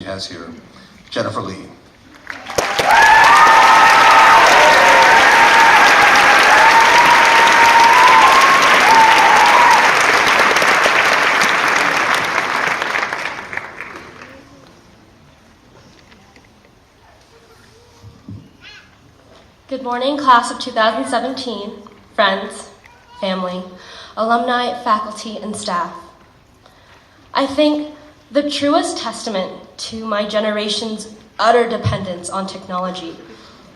has here, Jennifer Lee. Good morning, class of 2017, friends, family, alumni, faculty, and staff. I think the truest testament to my generation's utter dependence on technology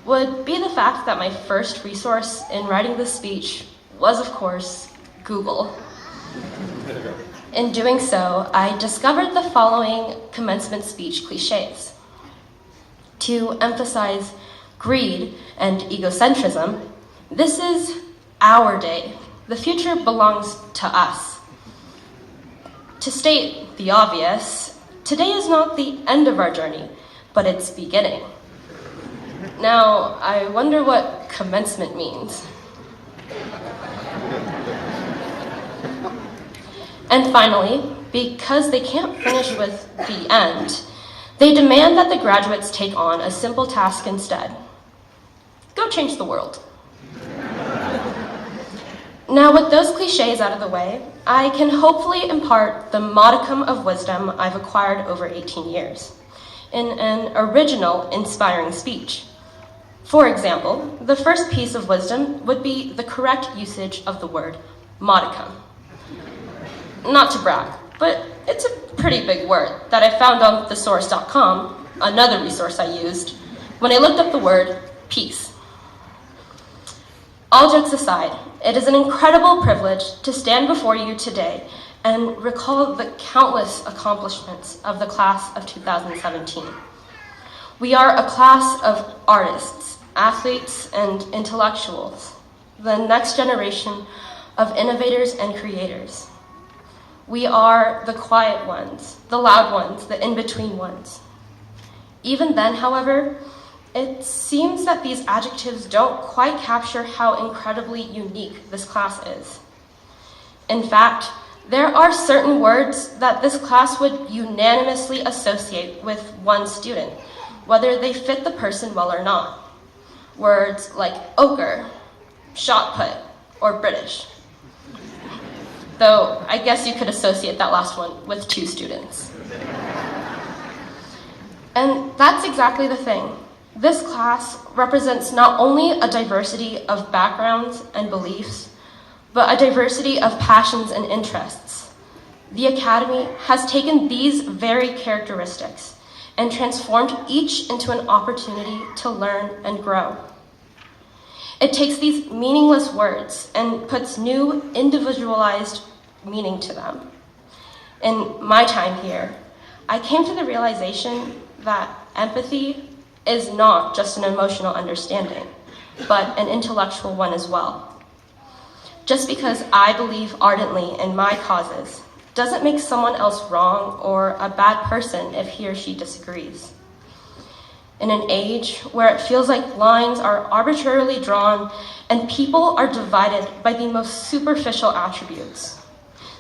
would be the fact that my first resource in writing this speech was, of course, Google. In doing so, I discovered the following commencement speech cliches. To emphasize greed and egocentrism, this is our day. The future belongs to us. To state the obvious, today is not the end of our journey, but its beginning. Now, I wonder what commencement means. And finally, because they can't finish with the end, they demand that the graduates take on a simple task instead. Go change the world. Now, with those cliches out of the way, I can hopefully impart the modicum of wisdom I've acquired over 18 years in an original, inspiring speech. For example, the first piece of wisdom would be the correct usage of the word modicum. Not to brag, but it's a pretty big word that I found on thesaurus.com, another resource I used, when I looked up the word peace. All jokes aside, it is an incredible privilege to stand before you today and recall the countless accomplishments of the class of 2017. We are a class of artists, athletes, and intellectuals, the next generation of innovators and creators. We are the quiet ones, the loud ones, the in-between ones. Even then, however, it seems that these adjectives don't quite capture how incredibly unique this class is. In fact, there are certain words that this class would unanimously associate with one student, whether they fit the person well or not. Words like ochre, shot put, or British. Though I guess you could associate that last one with two students. And that's exactly the thing. This class represents not only a diversity of backgrounds and beliefs, but a diversity of passions and interests. The Academy has taken these very characteristics and transformed each into an opportunity to learn and grow. It takes these meaningless words and puts new, individualized meaning to them. In my time here, I came to the realization that empathy is not just an emotional understanding, but an intellectual one as well. Just because I believe ardently in my causes doesn't make someone else wrong or a bad person if he or she disagrees. In an age where it feels like lines are arbitrarily drawn and people are divided by the most superficial attributes,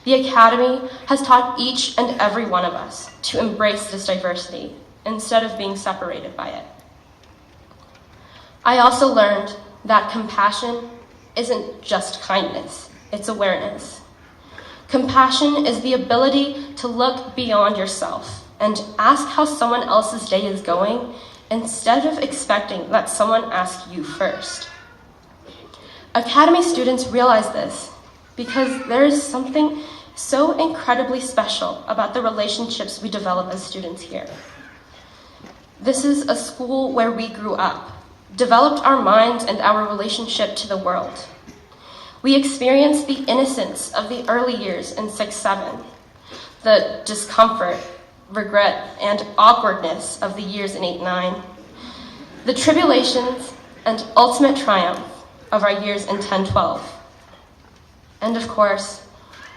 the Academy has taught each and every one of us to embrace this diversity instead of being separated by it. I also learned that compassion isn't just kindness, it's awareness. Compassion is the ability to look beyond yourself and ask how someone else's day is going instead of expecting that someone ask you first. Academy students realize this because there is something so incredibly special about the relationships we develop as students here. This is a school where we grew up, developed our minds and our relationship to the world. We experienced the innocence of the early years in 6-7, the discomfort, regret, and awkwardness of the years in 8-9, the tribulations and ultimate triumph of our years in 10-12. And of course,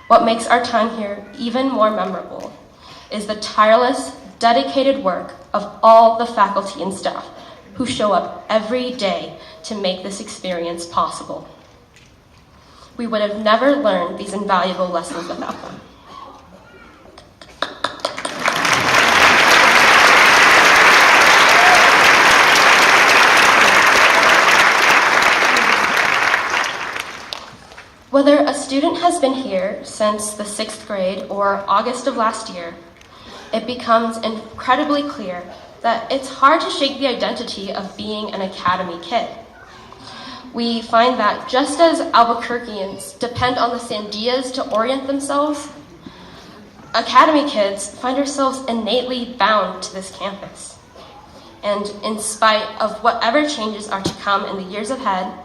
what makes our time here even more memorable is the tireless, dedicated work of all the faculty and staff who show up every day to make this experience possible. We would have never learned these invaluable lessons without them. Whether a student has been here since the 6th grade or August of last year, it becomes incredibly clear that it's hard to shake the identity of being an Academy kid. We find that just as Albuquerqueans depend on the Sandias to orient themselves, Academy kids find ourselves innately bound to this campus. And in spite of whatever changes are to come in the years ahead,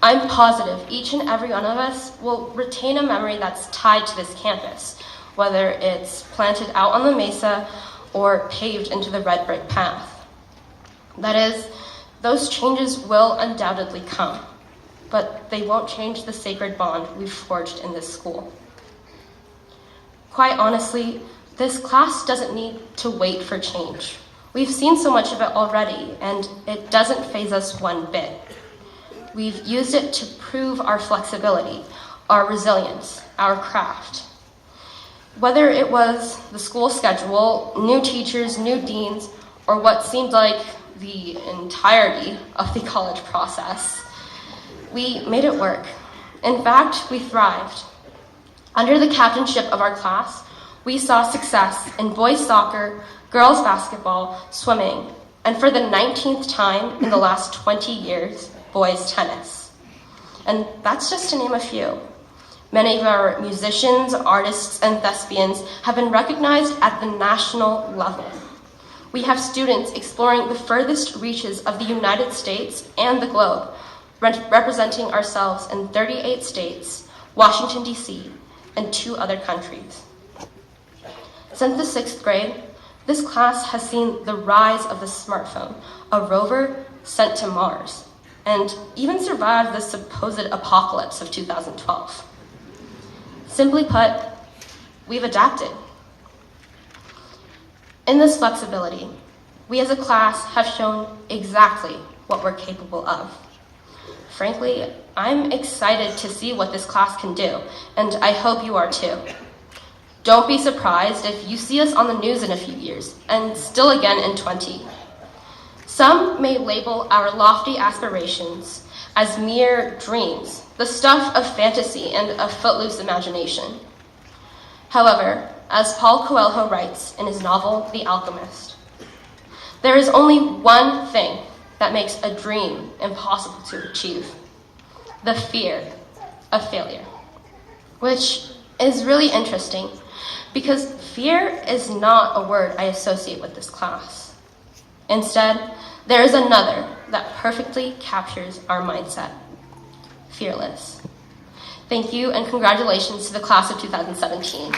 I'm positive each and every one of us will retain a memory that's tied to this campus, whether it's planted out on the mesa or paved into the red brick path. That is, those changes will undoubtedly come, but they won't change the sacred bond we've forged in this school. Quite honestly, this class doesn't need to wait for change. We've seen so much of it already, and it doesn't faze us one bit. We've used it to prove our flexibility, our resilience, our craft. Whether it was the school schedule, new teachers, new deans, or what seemed like the entirety of the college process, we made it work. In fact, we thrived. Under the captainship of our class, we saw success in boys soccer, girls basketball, swimming, and for the 19th time in the last 20 years, boys tennis. And that's just to name a few. Many of our musicians, artists, and thespians have been recognized at the national level. We have students exploring the furthest reaches of the United States and the globe, representing ourselves in 38 states, Washington, D.C., and 2 other countries. Since the 6th grade, this class has seen the rise of the smartphone, a rover sent to Mars, and even survived the supposed apocalypse of 2012. Simply put, we've adapted. In this flexibility, we as a class have shown exactly what we're capable of. Frankly, I'm excited to see what this class can do, and I hope you are too. Don't be surprised if you see us on the news in a few years, and still again in 20. Some may label our lofty aspirations as mere dreams, the stuff of fantasy and a footloose imagination. However, as Paul Coelho writes in his novel, The Alchemist, there is only one thing that makes a dream impossible to achieve: the fear of failure. Which is really interesting, because fear is not a word I associate with this class. Instead, there is another that perfectly captures our mindset: fearless. Thank you, and congratulations to the class of 2017.